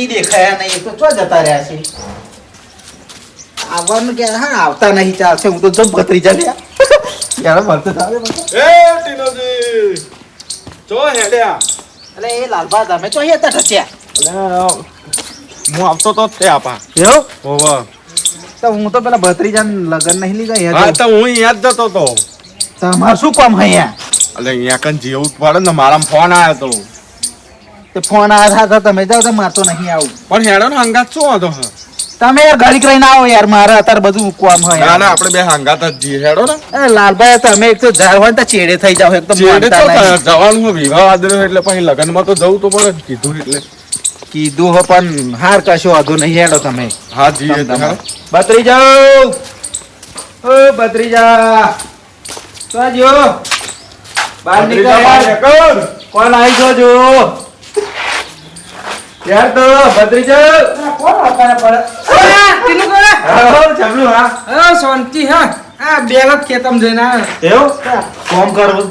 ઈ દેખાયા નહીં તો ચો જતા રહ્યા છે આવવાનું કે હા આવતા નહીં ચાલશે હું તો જો ભત્રીજા લ્યા યાર મળતો થાવે એ ટીનોજી ચો હેડ્યા અલે એ લાલબા તમે ચો અહીંયા ટચ્યા અલે હું આવતો તો તે આપા એવું ઓવા તો હું તો પેલા ભત્રીજા લગન નહીં લીધા હા તો હું યાદ જતો તો તમાર શું કામ અહીંયા અલે અહીંયા કન જેવું પડે ને મારા ફોન આવ્યો તો તે ફોન આવ્યા હતા તમે જાઓ તો મારતો નહીં આવું પણ હેડો ને હંગાત શું હતો તમે યાર ગાડી કરીને આવો યાર મારે અત્યારે બધું કામ હોય ના ના આપણે બે હંગાત જ જઈએ હેડો ને અરે લાલભાઈ તમે એક તો ઝાડ હોય ને તો ચેડે થઈ જાવ એકદમ ચેડે માનતા તો નહીં. જવાનું હોય વિવાહ આદર્યો એટલે પછી લગનમાં તો જવું તો પડે ને, કીધું એટલે કીધું હો પણ હાર કશો વાંધો નહીં હેડો તમે હા જીએ તો હેડો. બત્રી જાઓ ઓ બત્રી જા તો જો બહાર ભત્રીજા બહાર નીકળ નીકળ. કોણ આવી છો જો યાર તો બત્રી જાઓ કોણ વાપરા પડે તીનું કરે હા જમલું હા શાંતિ હા આ બેલત ખેતમ જઈને એવું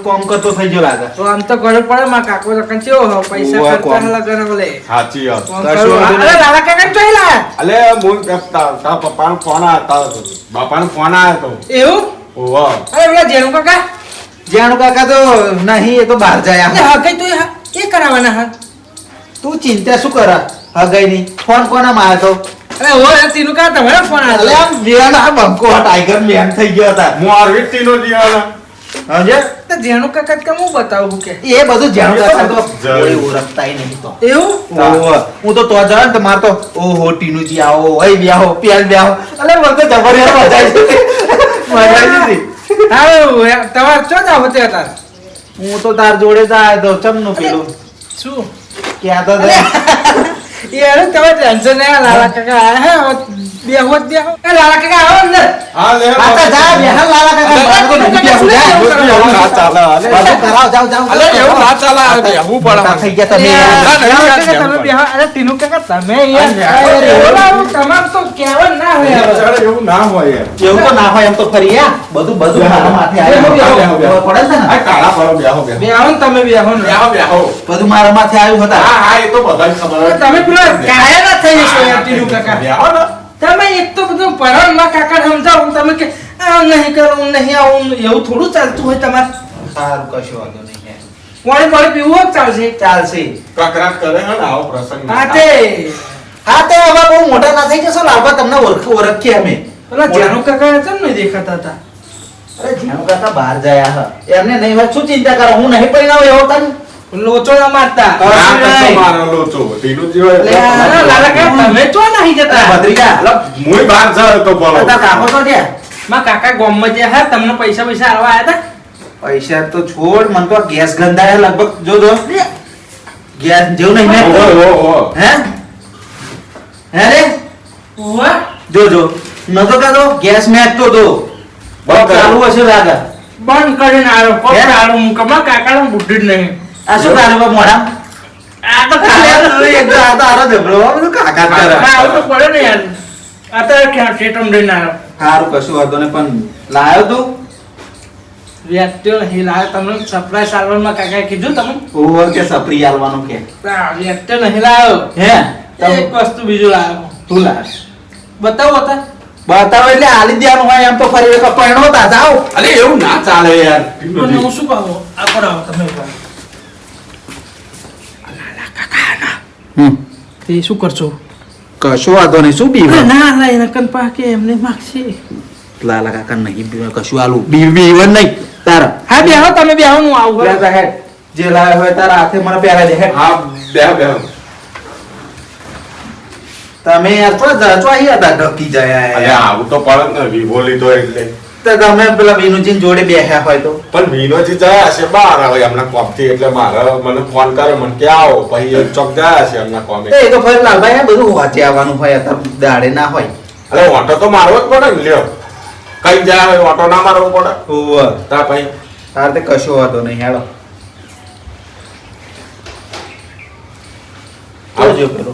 કોમ કરતો થઈ ગયો લાગે તો આમ તો ઘરે પડે માં કાકો રકન ચેવો હો પૈસા ઓવા ખર્ચા કોમ. લગન બોલે સાચી વાત કોમ કશું કરું વાંધો અરે નહીં. લાલા કાકા ચોઈ લાયા અલે હું તારા પપ્પાનો ફોન આવ્યો બાપાનો ફોન આવ્યો તો એવું ઓવા અરે પેલા જેનું કાકા જાણુ કાકા તો નહીં એ તો બહાર જાય અરે હા કઈ તું એ કરાવવાના હા તું ચિંતા શું કરા હગાઈ ની ફોન કોના માં આવ્યો અરે ઓ તીનું કાકા તમારો ફોન તો આવ્યો આમ વેણ આ બંકો ટાઈગર મેન થઈ ગયો હતા હું આરવી ટીનોજી આવ્યો સમજે તો જેનું કાકા કે હું બતાવું કે એ બધું જાણુ કાકા તો જરૂર. કોઈ ઓળખતાય નહીં તો એવું ઓહો, હું તો જાણ તો મારતો ઓહો ટીનુજી આવો ઓય બ્યાહો પ્યાલ બ્યાહો અલે મને તો જબરજસ્ત મજા આવી હતી હા તમારે ચો જાવ તે હતા હું તો તાર જોડે જ આવ્યો તો ચમનું પેલું શું ક્યાં તો યાર તમે ટેન્શન નહીં લાલા કાકા આયા હે બે હોત બે એ લાલા કાકા આવો અંદર હા લે આ તો જા બેહન લાલા કાકા મારે તો નહીં બેહું, જા. એવું ના ચાલે અલે બધું કરાવ જાવ જાવ અલે એવું ના ચાલે આ બેહવું પડે મોટા થઈ ગયા તમે યાર, યાર. ના, લાલા નહીં, કાકા નહીં, તમે નહીં. બેહો. અરે તીનું કાકા તમે અરે, યાર એવું બોલાવું તમારે તો કહેવાનું ના હોય હવે. ચાલે એવું ના હોય યાર એવું તો ના હોય એમ તો ફરી યા બધું મારા માથે આવ્યું બેહો, બેહો. પડે છે ને આ કાળા પડો બેહો બેહો બેહો ને તમે બેહો ને. બેહો બેહો બધું મારા માથે આવ્યું હતા હા હા એ તો બધાને ખબર હોય. તમે પેલા કાયા ના થઈ જશો યાર તીનું કાકા બેહો ને તમે એક તો બધું પરાણમાં કાકાને સમજાવો તમે કે આમ નહીં કરું નહીં આવું એવું થોડું ચાલતું હોય તમારે સારું કશો વાંધો નહીં યાર. પાણી પાણી પીવું હોય તો ચાલશે ચાલશે કકરાટ કરે હે ને આવો પ્રસંગ હા તે હા તે હવે બહુ મોટા ના થઈ જશો લાલબા તમને ઓળખીએ અમે પેલા જાનુ કાકા કેમ નહીં દેખાતા હતા અરે જાણો કાકા બહાર ગયા હા એમને નહીં હોય શું ચિંતા કરો હું નહીં પરિણામ એવો તને લોચો ના મારતા આ કશો મારો લોચો ટીનોજી હોય લે, એટલે અરે લાલા કાકા તમે ચો નહીં જતા ભત્રીજા મુય બહાર જાવ તો બોલો તારા કાકો તો છે માં કાકા ગોમમાં જે હા તમને પૈસા પૈસા આલવા આયા પૈસા તો છોડ મને તો ગેસ ગંધાય લગભગ જો ગેસ જેવું નહીં મેં ઓહો હે હે રે હતા જો નતો કાતો ગેસ મેચ તો દો બહુ ચાલુ હશે લાગે બંધ કરીને આવ્યો હે? પગ આલો મુકમાં કાકા નું બુદ્ધિ જ નહીં આ શું તારે મોઢા આ તો ખાલી એક તો આ તો આરો જબરો આ બધું કાકા જ કરે આવું તો પડે ને યાર આ તો ક્યાં થિયેટર લઈને આવ્યો સારું કશું હતો ને પણ લાયો તું વ્યક્તિઓ નહીં લાવ્યો તમને સરપ્રાઈઝ આલવામાં કાકાએ કીધું તમે ઓવર કે સપરી આલવાનું કે વ્યક્તિઓ નહીં લાવ્યો હે એક વસ્તુ બીજું લાવ્યો તું લાવ બતાવો હતા બતાવો એટલે આલી દેવાનું હોય એમ તો ફરી એક પરણો તા જાઓ અરે એવું ના ચાલે યાર પણ હું શું કહું આ કરાવો તમે તે શું કરશો કશું વાંધો નહીં શું અરે ના ના એના કન પાકે એમને માગશે લાલા કાકા નહીં પીવા કશું આલું બીવન નહીં તારા હા બેહો તમે બેહો હું આવું લે હેડ જે લાવ્યો હોય તારા હાથે મને પહેરા દે હેડ હા બેહો બેહો તમે યાર તો જચવાઈ હતા ઢકી અરે જાય આવું તો પડે જ ને વિવો લીધો એટલે તો તમે પેલા વિનુજી જોડે બેઠા હોય તો પણ વિનોજી જયા છે બહાર આવે એમના કોમથી એટલે મારે મને ફોન કરે મને કે આવો પછી એક ચોક ગયા છે એમના કોમે એ તો ફરી લાલભાઈ આ બધું વાંચે આવવાનું હોય અત્યારે દાડે ના હોય અરે ઓટો તો મારવો જ પડે ને લ્યો કઈ જાય હોય ઓટો ના મારવો પડે ઓવર તા પછી તારે તે કશો વાંધો નહીં હેડો આવજો પેલો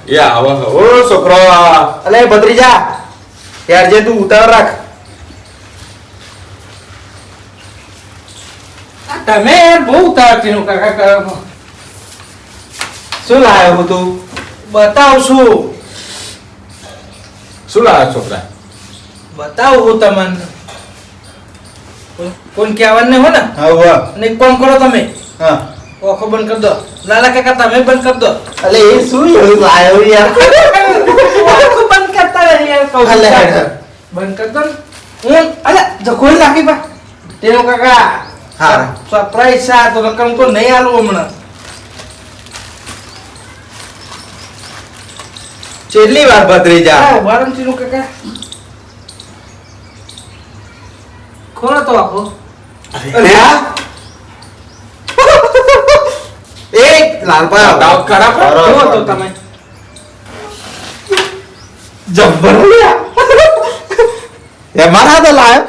એ આવો ઓ છોકરો અલે ભત્રીજા યાર જે તું ઉતાવળ રાખ તમે યાર બહુ ઉતાવળ તીનું કાકા કરો શું લાવ્યો હું તું બતાવશું શું લાવ્યા છોકરા બતાવું હું તમને કોણ કહેવાનું નહીં હો ને હા વાહ અને એક કામ કરો તમે હા ઓખો બંધ કરી દો લાલા કાકા તમે બંધ કરી દો અલે એ શું એવું લાયો યાર ઓખો બંધ કરતા રહી યાર કહું અલે છું. હેડ. બંધ કર દો ને. હું અલે જખોઈ રાખી પા તેનો કાકા હા. સરપ્રાઈઝ છે આ તો રકમ તો નહીં આલું હમણાં છેલ્લી વાર ભત્રીજા હા વારંટીનું કાકા ખોલો તો આખો અરે આ એક લાલપા દાવ ખરાબ જુઓ તો તમે જબ્બર એ મારા તો લાયો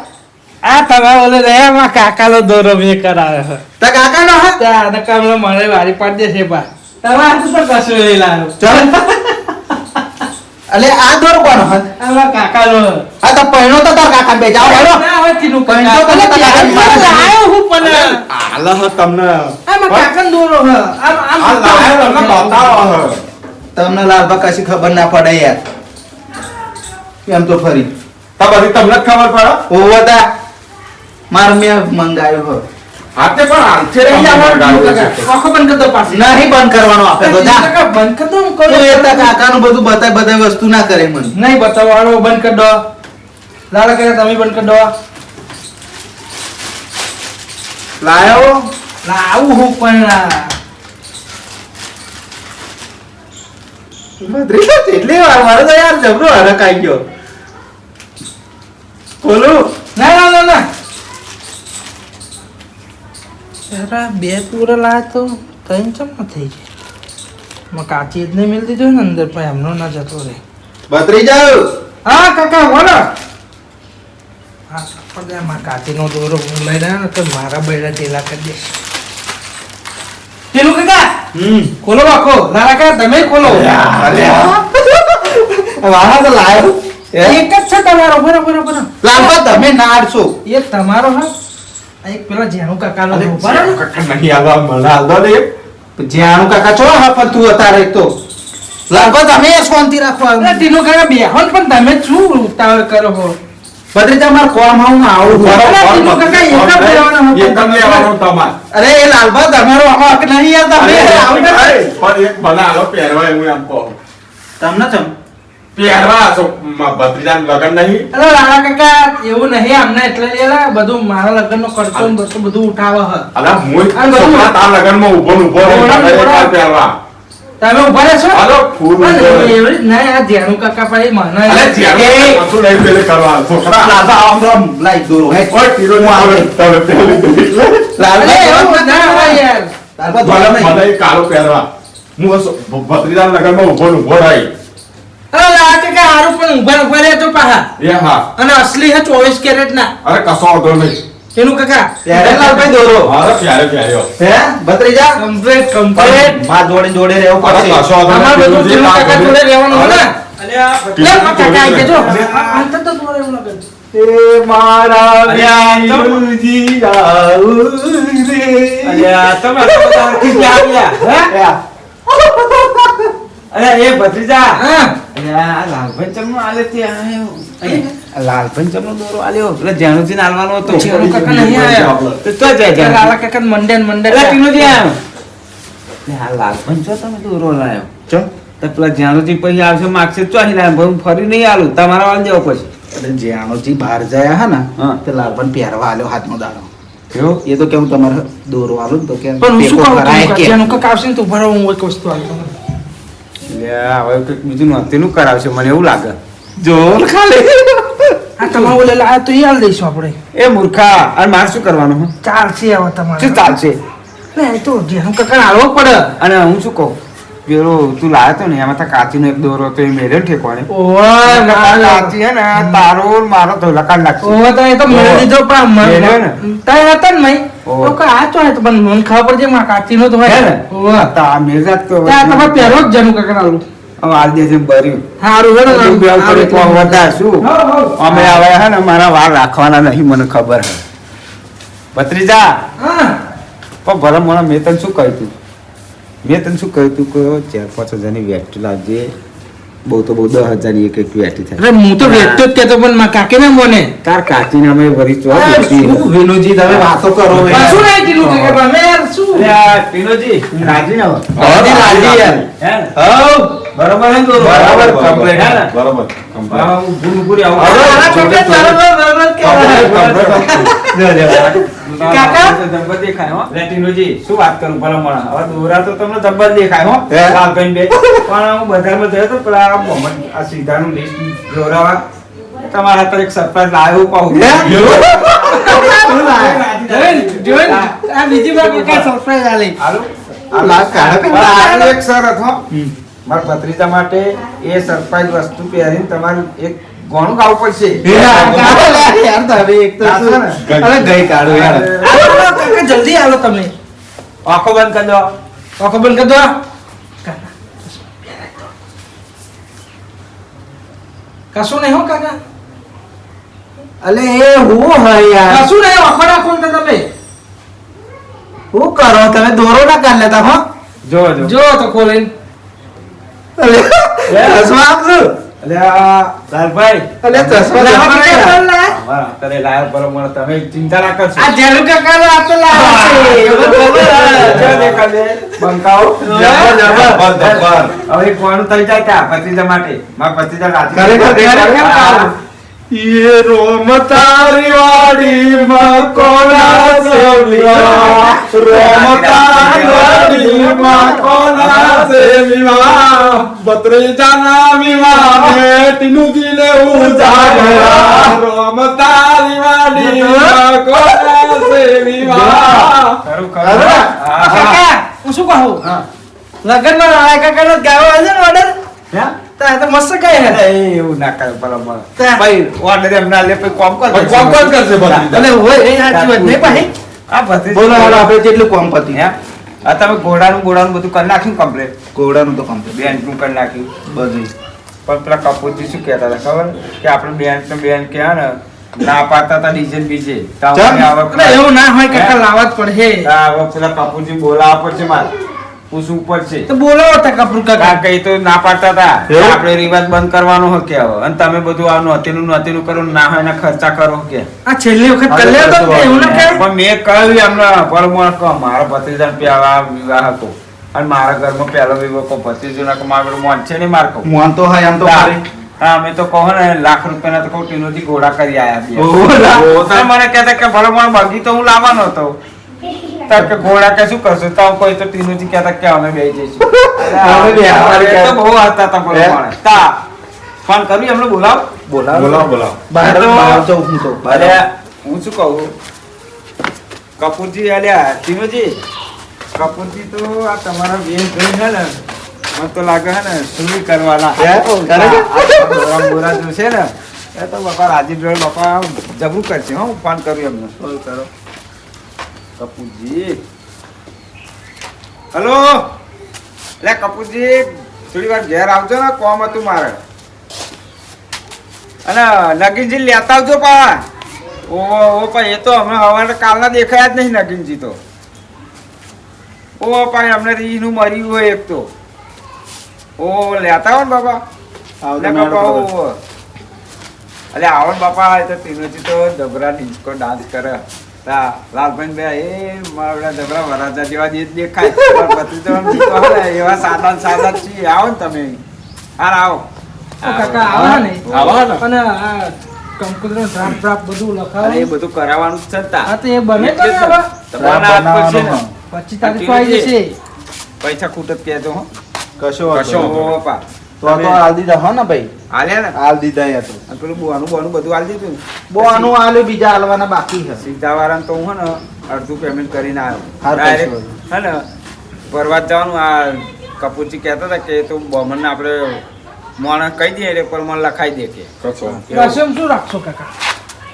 આ તમે ઓલે રહ્યા માં કાકાનો દોરો મેં કરાવ્યો છે તા કાકા નો હા ત્યાં નકામનો મારે વારી પાડી દેશે પા તમારે તો કશું નહીં લાવ્યો ચાલ અલે આ દોર કોનો હત આમાં કાકાનો આ તો પહેણો તો તાર કાકા બે જાઓ હેડો ના હોય તીનું પણ કાકા તો તમે અલે ત્યારે ત્યારે લાયો હું પણ આલે હ તમને આમાં કાકાનો દોરો હ આમ આમ આ લાવ્યો તમને બતાવો હ તમને લાલબા કશી ખબર ના પડે યાર એમ તો ફરી તો પછી તમને જ ખબર પડે ઓવતા માર મેં મંગાયો હો હાથે પણ હાથે રહી આમાં જવાનું કાકા આખો બંધ કર દો પાછી નહીં બંધ કરવાનો આપે તો જા કાકા બંધ કર દો હું તો કરું એ તા કાકાનું બધું બતાય વસ્તુ ના કરે મને નહીં બતાવવાનો બંધ કર દો લાલા કાકા તમે બંધ કર દો લાયો લાવું હું પણ ભત્રીજા કેટલી વાર મારે તો યાર જબરો હરખ આઈ ગયો બોલું ના ના ના ના જરા બે પૂરા લાયા તો ત્રણ ચમા થઈ જાય માં કાચી જ નહીં મિલતી જો ને અંદર પણ એમનો ના જતો રહે ભત્રીજા હા કાકા બોલો હા પણ માં કાચીનો દોરો હું લઈ રહ્યો ને તો મારા બૈરા ટેલા કરી દે પેલું કાકા ખોલો આખો લાલા કાકા તમે ખોલો અરે વાહ તો લાયો એક જ છે તમારો બરાબર બરાબર લાલબા તમે ના આડશો એક તમારો હા આ એક પેલા જેનું કાકાનો અરે બરાબર કાકા નહીં આલવા મને આલવા દે જ્યાંનું કાકા ચો હા પણ તું અત્યારે તો લાલબા તમે શાંતિ રાખો અરે તીનો કાકા બેહોન પણ તમે શું ઉતાવળ કરો છો ભત્રીજા માર કોમ આવું આવું અરે તીનો કાકા એક જ લેવાનો હતો. એક જ લેવાનું તમારે અરે એ લાલબા તમારો આમાં હક નહીં યાર તમે આવું ના અરે, પણ એક મને આલો પહેરવા એવું એમ કહું તમને ચમ પહેરવા ભત્રીજાનું લગન નહીં અરે લાલા કાકા એવું નહીં અમને એટલે લેલા બધું મારા લગ્નનો ખર્ચો ને બધું ઉઠાવે હ અલા હું આ બધું- છોકરા તાર લગનમાં ઊભો ને ઊભો રહી ઓળખ, તારે ઓળખ. એકવાર પહેરવા તમે ઉભા રહેશો હાલો, ફૂલ પણ ઉભો રહે. એવી નહીં આ ધ્યાનું કાકા પણ મને અલે જ્યારે કશું નહીં પેલે કરવા છોકરા લાલબા આમ તો લાઈક દોરો હે ઓય કિલો ને આવે તમે પેલી લાલબા અરે એવું દોરો ના હોય યાર લાલબા મને દોરો નહીં મને એ કાળો પહેરવા હું ભત્રીજાના લગનમાં ઊભો ને ઊભો રહી અરે લાલા કાકા હારું પણ ઉભા રહે તો પાહા એ હા અને અસલી હે 24 કેરેટ ના અરે કશો વાંધો નહીં એનું કાકા ત્યારે લાલભાઈ દોરો અરે પ્યારે પ્યાર્યો હે ભત્રીજા કમ્પ્લીટ માર જોડે જોડે રહેવું અરે પડશે કશો વાંધો અમાર નહીં. બધું તીનો કાકા જોડે રહેવાનું હોય ને લે માં કાકા આવી જજો અરે અંત તો જોડે એવું લાગે એ મારા અલ્યા, વીરુજી આવું રે. તમે અરે એ ભત્રીજા હા અરે આ લાલભાઈ ચમનો આલે તે આયો આ લાલભાઈ ચમનો દોરો આલ્યો એટલે જાણુજી આલવાનો હતો જાણુ કાકા નહીં આયા. તો તો જાય જાય લાલા કાકા મંડે અરે ટીનોજી આયો લે આ લાલભાઈ ચો તમે દોરો લાયો ચમ તો પેલા જાણુજી પછી આવશે માગશે તો અહીં લાવ હું ફરી નહીં આલું તમારા વાળ દેવો પછી એટલે જ્યાંથી બહાર ગયા હા ને હા. તે લાલભાઈ પહેરવા આલ્યો હાથનો દાડો કેવો એ તો કેવું તમારે દોરો આલું ને તો કે પણ હું શું ટેકો કહું કરાય કે. જેનું કાકા આવશે ને તો ઉભા રહો હું એક વસ્તુ આલતો લે હવે કંઈક બીજું નોતીનું કરાવશે મને એવું લાગે જોર ખાલી આ તમારે ઓલે લાયા તો એ આલ દઈશું આપણે એ મૂર્ખા અને મારે શું કરવાનું હે? ચાલશે હવે તમારે શું ચાલશે ને એ તો જેનું કાકા આલવો પડે અને હું શું કહું પેલો તું લાયો તો ને એમાં તો કાચીનો એક દોરો હતો એ મેળ્યો ને ઠેકવાને ઓય કાચી હે ને તારો ને મારો ધોલા કાઢ નાખશે ઓય તો એ તો મેળ દીધો પણ મેળ્યો ને? તાય હતા ને મય ઓય. તો કે આ તો હે તો પણ મને ખબર પડે માં કાચીનો તો હોય હે ને? ઓય તા મેળાત તો ત્યાં તમારે પહેરો જ જેનું કાકા આલું હવે આલ દેજે બર્યું હારું હેડો તું બે ઉપર એક વાર વધાર શું અમે હવે હે ને મારા વાળ રાખવાના નહીં મને ખબર હે ભત્રીજા હા પણ ભલે મને મેં તને શું કહ્યું તું મેં તને શું કહ્યું તું કે 4-5 હજારની વેટી લાવજે બહુ તો બહુ 10,000 એક વેટી થાય અરે હું તો વેચતો જ કહેતો પણ મારા કાકી ના મને તાર કાચી નામે વરી ચો શું વિનુજી તમે વાતો કરો શું નહીં ટીલું કે તમે યાર શું પિનોજી રાજી ના હોય રાજી રાજી યાર હે હઉ બરોબર હે તો બરાબર complete. હે ને? બરાબર complete. હા, હું પૂરી આવું મારા છોકરા બરાબર કહેવાય. કાકા? જબ્બર દેખાય હો રેટિનોજી શું વાત કરું ભલા મોણા હવે દોરા તો તમને જબ્બર દેખાય હો હે? લાલભાઈ બે પણ હું બજારમાં ગયો તો પેલા આ મોહમ્મદ આ સીધાનું લિસ્ટ જોરાવા તમારા હાથે એક સરપ્રાઈઝ લાવ્યો પાઉં જોઈન આ બીજી વાર કાકા સરપ્રાઈઝ આલી હાલો લાગ કાઢે આ એક શરત હો મારા ભત્રીજા માટે એ સરપ્રાઈઝ વસ્તુ પહેરીને તમારે એક ગોણું ગાવું પડશે યાર તમે એક તો શું? અરે ગઈ કાઢો યાર આલો કાકા જલ્દી આલો તમે આંખો બંધ કરી દો આંખો બંધ કરી દો કશું નહીં હો કાકા અલે એ હું હે યાર કશું નહીં આંખો રાખો ને તમે હું કરો તમે દોરો ના કાઢ લેતા હો જો જો તો ખોલીને અલે ચશ્મા આપજો અલે આ લાલભાઈ અલે ચશ્મા લાવો આપજો કાકા, યાર. લા. અમારા અત્યારે લાયક બરોબર તમે ચિંતા ના કરશો આ જેલુ કાકા નો આપતો લાવો જો દેખા દે બંકાઓ જબર, જબર. જબર. હવે કોણ થઈ જાય ત્યાં ભત્રીજા માટે મારા ભત્રીજા રાજી ખરેખર ખરેખર કાળું. ये रोम तारी वाड़ी में कोना से विवाह रोम तारी वाड़ी में कोना से विवाह बत्रीजा ना विवाह में टीनू जी ने उजागरा रोम तारी वाड़ी में कोना से विवाह ખરું અરે, કાકા હું શું કહું હા. લગનમાં રાણા કાકા નો ગાવા આવે ને ઓર્ડર હે તો આ તો મસ્ત કહે હે અરે એવું ના કરે બરાબર ત્યાં. ભાઈ ઓર્ડર એમ ના લે પછી કોમ કર કોમ કોણ કરશે ભત્રીજા? અને હોય એ સાચી વાત નહીં પાહી આ ભત્રીજા બોલો હાલો આપણે જેટલું કોમ પતી હે આ તમે ઘોડાનું બધું કરી નાખ્યું કમ્પ્લીટ કોવડાનું તો કમ્પ્લીટ બેન્ચનું કરી નાખ્યું બધું પણ પેલા કપૂરજી શું કહેતા હતા ખબર કે આપણે બેન કે ને ના પાડતા હતા ડીજે બીજે તો ચમ? આપણે એટલે એવું ના હોય કાકા લાવવા જ પડે હે હવે પેલા કપૂરજી બોલાવવા પડશે મારે પૂછવું પડશે તો બોલાવો તા કપૂર કાકા કારણ કે એ તો ના પાડતા હતા કે એવું? આપણે રિવાજ બંધ કરવાનો હોય કે હવે અને તમે બધું આ નોતીનું કરો ના હોય ને ખર્ચા કરો કે આ છેલ્લી વખત કરી લે તો કે એવું ના કહે પણ મેં કહ્યું એમને પરમોણ કહો મારા ભત્રીજા પેલા વિવાહ હતો અને મારા ઘરમાં પહેલો વિવાહ કહો ભત્રીજો ના કહો મારા મોન છે ને માર કહો મોન તો હોય આમ તો ખરી. હા અમે તો કહો ને લાખ રૂપિયાના તો કહું ટીનોથી ઘોડા કરી આયા બે. ઓહો, લા. તો મને કહેતા કે ભલે મને બગી તો હું લાવવાનો હતો તાર કે ઘોડા કે શું કરશું તો કોઈ તો ટીનોથી કહેતા કે અમે બેસી જઈશું અમે બે અરે અમારે તો બહુ હતા તા ભલે હે? મને. તા ફોન કર્યું એમને બોલાવ બોલાવો બહાર તો- બહાર જાઉં હું તો બહાર. અરે હું શું કહું કપૂરજી અલ્યા ટીનોજી કપૂરજી તો આ તમારા બેન ભાઈ છે ને મને તો લાગે છે ને સુરી કરવાના હે? ખરેખર? આ બોરા જો છે ને એ તો બાપા રાજીવ જોડે બાપા જબરું કરશે હો હું ફોન કરું એમને કરો કપૂરજી હલો એટલે કપૂરજી થોડી વાર ઘેર આવજો ને કોમ હતું મારે અને નગીનજી લેતા આવજો પા ઓ પણ એ તો અમે હવારે કાલના દેખાયા જ નહીં નગીનજી તો ઓ પણ અમને રીનું મર્યું હોય એક તો ઓ લેતા આવો ને બાપા આવજો લે મેળો બાપા કરો. ઓ. અલે આવો ને બાપા એ તો ટીનોજી તો જબરા ડિસ્કો ડાન્સ કરે તા લાલભાઈ બે એ મારા જબરા વરાજા જેવા જ દેખાય પણ ભત્રીજો આમ જીતો હોય ને એવા સાદા ને સાદા જ છીએ આવો ને તમે હાર આવો ઓ કાકા આવા ને આવો ને. અને આ કમ્પ્યુટર ડ્રાફ્ટ ડ્રાફ્ટ બધું અરે એ લખાવ બધું કરાવવાનું જ છે ને તા. હા તો એ બને એટલે તો ને હવે તમારા હાથ પર છે ને. બનાવવાનો. 25 તારીખ આવી જશે પૈસા ખૂટ જ કહેજો હો કશો વાંધો કશો નહીં. હો પા તો આ તો હાલ દીધા હો ને ભાઈ હાલ્યા ને હાલ દીધા યાર તો અને પેલું બોનું બધું હાલ દીધું ને. બહુ આનું હાલે બીજા હાલવાના બાકી છે સીધા વાળાને તો હું હે ને અડધું પેમેન્ટ કરીને આવ્યો હારું ડાયરેક્ટ કરશું. હે ને પરવાત જવાનું આ કપૂરજી કહેતા હતા કે તો બમણને આપણે મોણ કહી દઈએ એટલે પર મને લખાઈ દે કે કશો રસમ શું રાખશો કાકા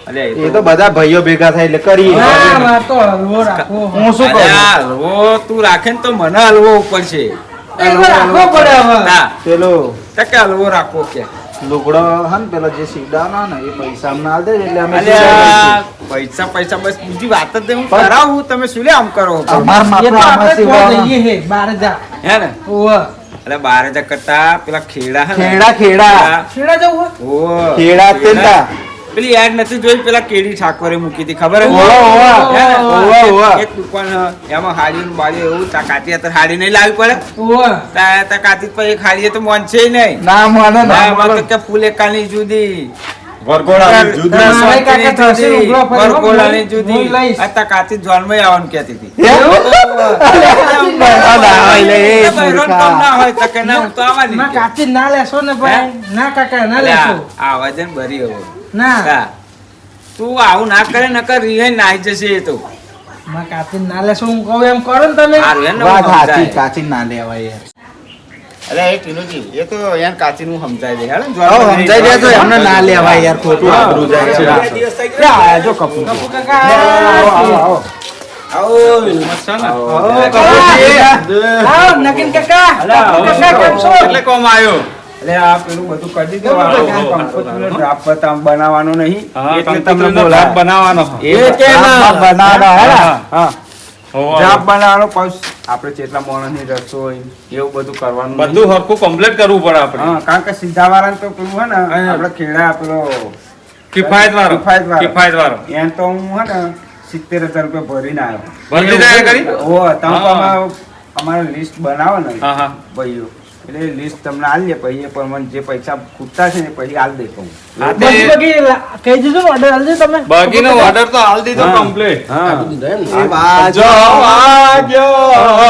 અલ્યા એ તો બધા ભાઈઓ ભેગા થાય એટલે કરીએ ના માર તો હલવો રાખવો હું શું કહું અલ્યા, હલવો તું રાખે ને તો મને હલવો ઉપર છે હલવો રાખવો પડે હવે. ના, પેલો તો કે હલવો રાખવો કે લુગડો હે ને પેલા જે સીવડાવના ને એ પૈસા અમને આલ દે એટલે અમે અલ્યા, પૈસા બસ બીજી વાત જ નહીં. હું પણ- કરાવું તમે શું લે આમ કરો અમાર એ માટલું તો આમાં આપણે સીવડાવવાના. ત્યાં જઈએ હે બાર જા હે ને ઓવા એટલે 12,000 કરતા પેલા ખેડા હે ને? ખેડા છેડા જવું ઓવે. ખેડા તેંડા પેલી એડ નથી જોઈ પેલા કેડી ઠાકોરે મૂકી હતી ખબર હે? ઓવા, હે ને? ઓવા. એક દુકાન હે, એમાં હાડીનું બાડી એવું કાચી અત્યારે હાડી નહીં લાવવી પડે ઓવા તા કાચી પર એક હાડી તો મોનશે નહીં ના મને ના, ના એમાં તો કે ફૂલ એકાની જુદી વરઘોડાની જુદી. ના, મારે કાકા સોંતીની થશે, જુદી, ઉભરો ફરી, હો, વરઘોડાની હું જુદી. લઈશ. આ તા કાચી જોનમાં આવવાનું કહેતી હતી. એ બૈરોન મૂર્ખા. કામ ના હોય તો કે ના, હું તો આવવાની ના જ. કાચી ના લેશો ને ભાઈ ના કાકા ના અલ્યા, લેશો આ અવાજ હે ને બરી હવે. ના હા. તું આવું ના કરે નકર રિહાઈ નાહી જશે એ તો. માં કાચી ના લેશો હું કહું એમ કરો ને તમે હારું હે ને, વાત હું સાચી સમજાય. કાચી ના લેવાય યાર અરે એ ટીનુજી, એ તો યાર કાચીનું સમજાય દે. હેડો ને, હવે જોરમાં સમજાઈ નહીં દેજો એમને ના લેવાય યાર ખોટું આબરૂ જાય છે ક્યાં આયા જો કપૂર? કપૂર કાકા આવો. આવો નગીન કાકા કપૂર કાકા કેમ છો એટલે કોમ આવ્યો એટલે આ પેલું બધું કરી દીધું. ઓહો, આ ઓહો. કંકોત્રીનો ડ્રાફ્ટ પર તમે બનાવવાનો નહીં હા, એટલે તમને કંકોત્રીનો બોલાયા. ડ્રાફ્ટ બનાવવાનો. એ કે ના બનાવવાનો હેડા. હા હોવા. ડ્રાફ્ટ બનાવવાનો પછી આપણે જેટલા માણસની રસોઈ એવું બધું કરવાનું નહીં. બધું હરખું કમ્પ્લીટ કરવું પડે આપણે હા, કારણ કે સીધા વાળાને તો પેલું હે ને આપણે ખેડા પેલો કિફાયત વાળો કિફાયતવાળો. કિફાયત વાળો એમ તો હું હે ને 70,000 રૂપિયા ભરીને આવ્યો. ભરતી તૈયાર કરી ઓહો, તમે તો હા. અમારે લિસ્ટ બનાવો ને હા હા ભાઈઓ, એટલે લિસ્ટ તમને આલ દે પછી એ પ્રમાણે જે પૈસા ખૂટતા છે ને પછી આલ દે કહું. હા, તે બગી બગી કહી દીધું ઓર્ડર આલજો તમે બાકીનો ઓર્ડર તો હાલ દીધો હા. કમ્પ્લીટ હા. વાજો વાગ્યો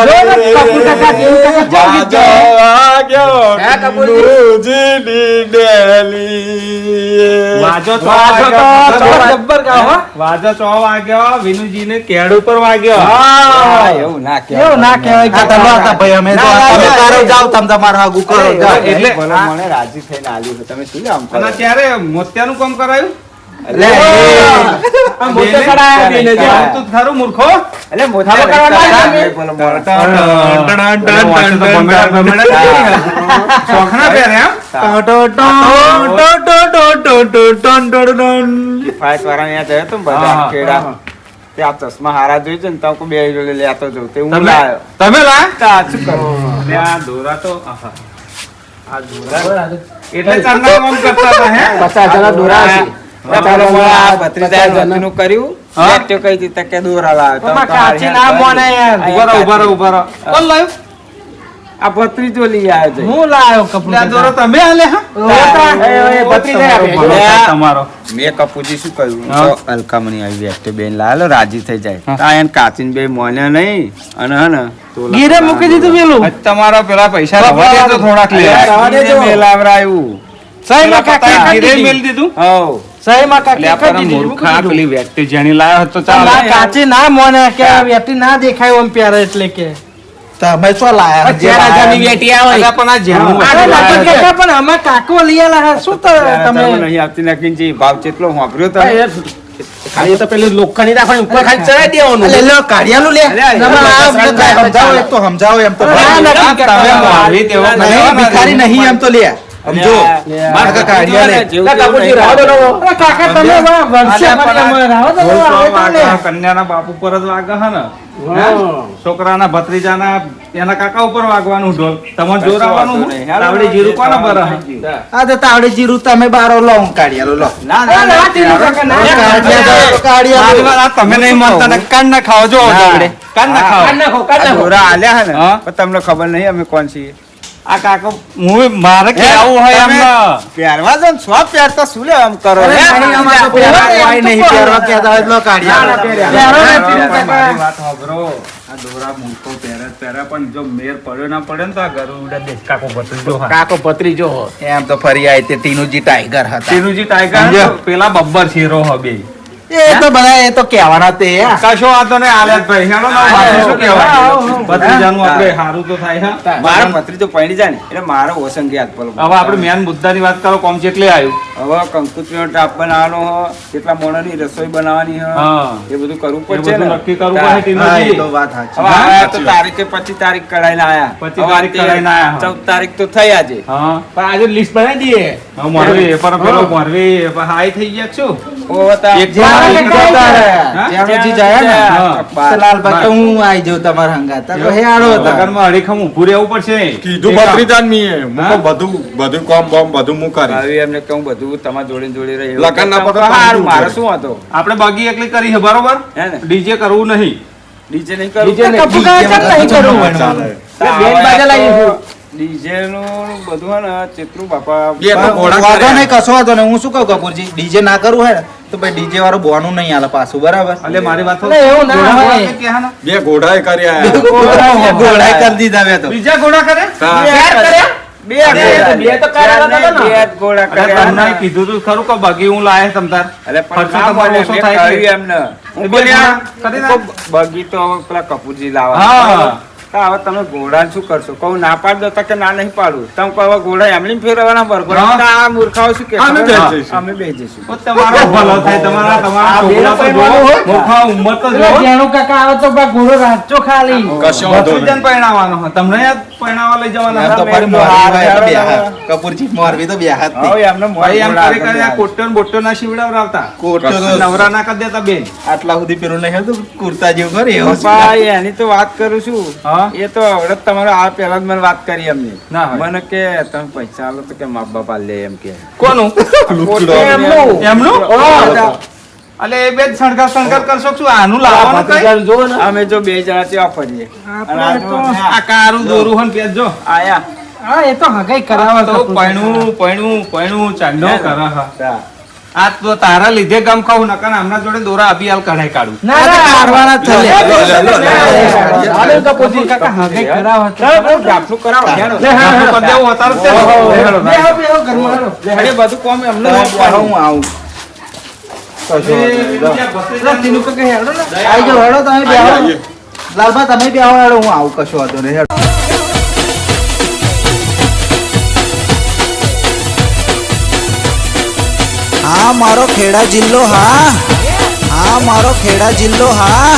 જો ને કપૂર કાકા દેવ કાકા કેમ ગીત વાજો ગાય? વાગ્યો હે, કપૂરજી? ગુરુજીની ડેલી. વાજો તો વાજો તો વાગ્યો. ચોર જબ્બર ગાવ હો વાજો ચો વાગ્યો વિનુજીને કેડ ઉપર વાગ્યો હા, એવું ના કહેવાય. એવું ના કહેવાય આ તમે હતા ભાઈ અમે તો તમે કરો જાઓ તમે તમારા હાગુ કરો જાઓ એટલે ભલે મને રાજી થઈને આલ્યું છે. તમે શું આમ કરો? અને ત્યારે મોતિયાનું કામ કરાયું લે, આ મોટે કરાયા બેને જો. આમ તું ખરું મૂર્ખો એટલે મોટા હવે કરવાના કરાય, છે બોલો, બોલો. શોખના પહેરે એમ? કિફાયત વાળાને ત્યાં જયો તો ને બધા હા, ખેડા. હા. તે આ ચશ્મા હારા જોઈ છે ને તો હું બે જોડે લેતો જાઉં. તે હું તમે લાયો. તમે લાયા? તો આ શું કરું? એટલે આ દોરા તો આહા. આ દોરા એટલે ચાંદા કામ કરતા હતા હે 50,000 દોરા હશે. ચાલો, હું આ ભત્રીજાએ નોકરીનું કર્યું. હા? બેટ્યો કઈ હતી તો કે દોરા લાવ્યો. તો તમારા તમારે કાચી હેલ્પ ના કરી. મોને યાર. અહીંયા ઉભા રહો, ઉભા રહો, ઉભા રહો. કોણ લાવ્યું? આ ભત્રીજો લઈ આવ્યો છે. હું લાયો કપૂર એટલે આ દોરો તમે આલે હા? તમારો મેં કપૂરજી શું કર્યું હા. તો અલકામણી આવી બેઠે બેન લાવેલો રાજી થઈ જાય તો આ એને કાચીન બે મોન્યા નહીં અને હે ને ગીરે મૂકી દીધું પેલું તમારા પેલા પૈસા રવા દેજો થોડાક લે રવા દેજો. મેલાવરાયું સહી માં કાકા ગીરે કાઢી મેલ દીધું હવ સહી માં એટલે કાકા આ કાઢી દીધું, મૂર્ખા મૂકી દીધું. પેલી વ્યક્તિ જેની લાયો હતો તો ના ચાલે કાચી ના મોને કે આ વ્યક્તિ ના દેખાય ઓમ પ્યારે એટલે કે તમે શું લાયા જે લાયા? અલા, પણ આ જેનું અરે હતું લાગે લાયો છે. કાકા પણ અમે કાકો લઈ આલા હા. શું તો તમે તમે નહીં આવતી નકીનજી ભાવ કેટલો વાપર્યો તમે ખાલી તો પેલું લોખંડી રાખવાનું ઉપર ખાલી ચડાઈ દેવાનું અલે લો કાઢિયાનું લે અલ્યા, તમે આ દસ અમને કાંઈ સમજાવો એક તો સમજાવો એમ તો ના, ના, આ તમે મારી તેવો નહીં, કર્યો ને. ભિખારી નહીં એમ તો લે સમજો મારે કાકા કાઢિયા લે. જેવું તેવું નહીં ખાવાનું. અરે કાકા તમે વાહ, વર્ષે અલ્યા, પણ મને રાહો તો ઢોલ આવે સો તો લે. વાગે, કન્યાના બાપ ઉપર જ વાગે હે ને હે? છોકરાના ભત્રીજાના એના કાકા ઉપર વાગવાનું ઢોલ તમને જોર આવવાનું હું? તાવડી જીરું કોને બરે હે? આ તો તાવડે જીરું તમે બારો લો હું કાઢિયાનું લો ના અરે ના, ટીનુ કાકા, ના. કાઢિયા તો કાઢિયા મારી વાત આ તમે નહીં માનતા ને કાન ના ખાઓ જો ના. જોડે. કાન ના ખાઓ કાઢ નાખો, કાઢ આ નાખો. દોરા આલ્યા હે ને હા. પણ તમને ખબર નહીં અમે કોણ છીએ આ કાકો હું મારે કે આવું હોય તમે એમને પહેરવા દો ને સ્વ પહેરતા શું લે આમ કરો અરે હે? નહીં, અમારે તો પહેરવા કોઈ નહીં પહેરવા કહેતા હોય તો લો કાઢિયા પહેરો ને ટીનુ કાકા. મારી વાત સાંભળો. આ દોરા મૂકો પહેરે જ પહેરે, પણ જો મેર પડ્યો ના પડે ને તો આ ગરુડા દેશ કાકો ભત્રીજો હા. કાકો ભત્રીજો હો. એમ તો ફરી આય તે ટીનુજી ટાઈગર હતા ટીનુજી ટાઈગર સમજ્યો? તો પેલા બબ્બર શેરો હ બે એ તો બધા એ તો કહેવાના તે કશો વાંધો નહીં આલે ભાઈ હેલો ના માથે શું કહેવાય ભત્રીજાનું આપણે હારું તો થાય હા મારો ભત્રીજો પૈણી જાય ને એટલે મારો ઓસંગી હાથ પર હવે આપણે મેન મુદ્દાની વાત કરો કોમ ચેટલે આવ્યું હવે કંકુત્રીનો ટાપ બનાવવાનો હો કેટલા મોણાની રસોઈ બનાવવાની હો હા. એ બધું કરવું એ પડશે બધું ને નક્કી કરવું તા- પડે હા, એ ટીનુજી. તો વાત સાચી. હવે આયા તો તારીખે 25 તારીખ કઢાઈને આયા 25 તારીખ કઢાઈને આયા, હા. 14 તારીખ તો થઈ આજે હા પણ આજે લિસ્ટ બનાવી દઈએ હવે મોરવી પર પેલો મોરવી હાઈ થઈ ગયા કે શું એક જ્યાં એક જતા રહે. હા? જ્યાં જી જાય ને હા. તો લાલભાઈ કે હું આવી જાઉં તમારા હંગાત. તો હેયાળો હતા. લગનમાં અડીખમ ઊભું રહેવું પડશે. કીધું એક ભત્રીજાને મીએ. હું હા? કહું બધું કામ બામ બધું હું કરીશ. ભાવી એમને કહું બધું તમારા જોડે ને જોડે રહે એવું લગન ના કરતા પતે હારું, તો મારે બધું શું હતો આપણે બગી એકલી કરી છે બરોબર હે ને? ડીજે કરવું નહીં. ડીજે નહીં કરવું DJ નહીં. કપૂર કાકા ચાલ નહીં કરવું. ચાલે. બેન બાજા લાવી. ડીજે નું બધું હે ને ચેતરું બાપા બે તો ઘોડા વાંધો કર્યા. નહીં, કશો વાંધો નહીં. હું શું કહું કપૂરજી, ડીજે ના કરવું હોય ને તો ભાઈ ડીજે વાળું બોનું નહીં આલે પાછું, બરાબર? એટલે મારી વાત એટલે એવું ના ઘોડા હોય. ઘોડા કે હા ને? બે ઘોડાએ કર્યા. ઘોડાએ કરી દીધા મેં તો. બીજા ઘોડા કરે હા. બે તો કર્યા હતા ને. બે ગોળા અરે કર્યા તમને હતા. કીધું તું ખરું કે બગી હું લાયે તમતાર અરે પણ ખર્ચો ના તમારો મળે, ઓછો મેં થાય છે. કહ્યું એમને. હું બે બોલ્યા, ગોળા કરી હું કહું, બગી તો પેલા કપૂરજી લાવવા. હા. તો હવે તમે ઘોડા શું કરશો? કહું ના પાડ દો તો કે ના નહીં પાડું. તમે કહો હવે ઘોડા એમની ફેરવવાના બરોબર. હા. તો આ મૂર્ખાઓ શું કે અમે ખબર? બેસી જઈશું. અમે બેસી જઈશું. તો તમારો ભલો થાય તમારા આ બે છોકરા તો પૈણવાનું જોવો, હોય. મોખા ઉંમર તો એટલે જોવો. જેનું કાકા આવે તો બા ઘોડો રાખજો ખાલી. કશો વાંધો ભત્રીજાને નહીં. પરણાવવાનો હોય. તમને યાદ પરણાવવા લઈ જવાના એમ તો હતા? ફરી મોરબી હોય તો બે હાથ. કપૂરજી મોરબી તો બે હાથ થી. હવે એમને ભાઈ એમ ઘોડા કરી કરી આ આગળ કોટન બોટન ના શીવડાવરાવતા. કોટ તો નવરા ના કરી દેતા બેન. આટલા સુધી પેલું નહીં હતું, કુર્તા જેવું કરે એવું છે. પપ્પા, એની તો વાત કરું છું. હા? એ તો હવે તમારે આ પહેલા જ મને વાત કરી એમની. ના હોય. મને કે તમે પૈસા આલો તો કે મા બાપા લે એમ કે. કોનું? લુગડો. એમનું? હા. અલે એ બે શણગાર કરશો શું? આનું લાવવાનું કઈ? અમે જો બે જણા ત્યાં ફરીએ અને આ જો આ કારું દોરું હન પેજ જો. આયા હા એ તો હગાઈ કરાવે તો કપૂર પૈણું ચાંદો કરે હા. તા. આ તો તારા લીધે ગમ ખાવું નકર આમના જોડે દોરા અભી હાલ કઢાઈ કાઢું. ના ના મારવાના જ છે. હાલો કપૂરજી કાકા હગાઈ કરાવે ચાલો, ગાફલું કરાવો. હેડો. આટલું કરી દેવું અતારે જ તે. બેહો બેહો ઘરમાં હાલો. અરે બધું કોમ એમને તો આપવાનું. હું આવું. કશો વાંધો નહીં. બીજા ભત્રીજાને તીનું કાકા હેડો ને. આઈ જાઓ, હેડો તમે બે આવો. આવીએ. લાલભા તમે બે આવો, હેડો હું આવું, કશો વાંધો નહીં, હેડો. હા મારો ખેડા જિલ્લો હા મારો ખેડા જિલ્લો હા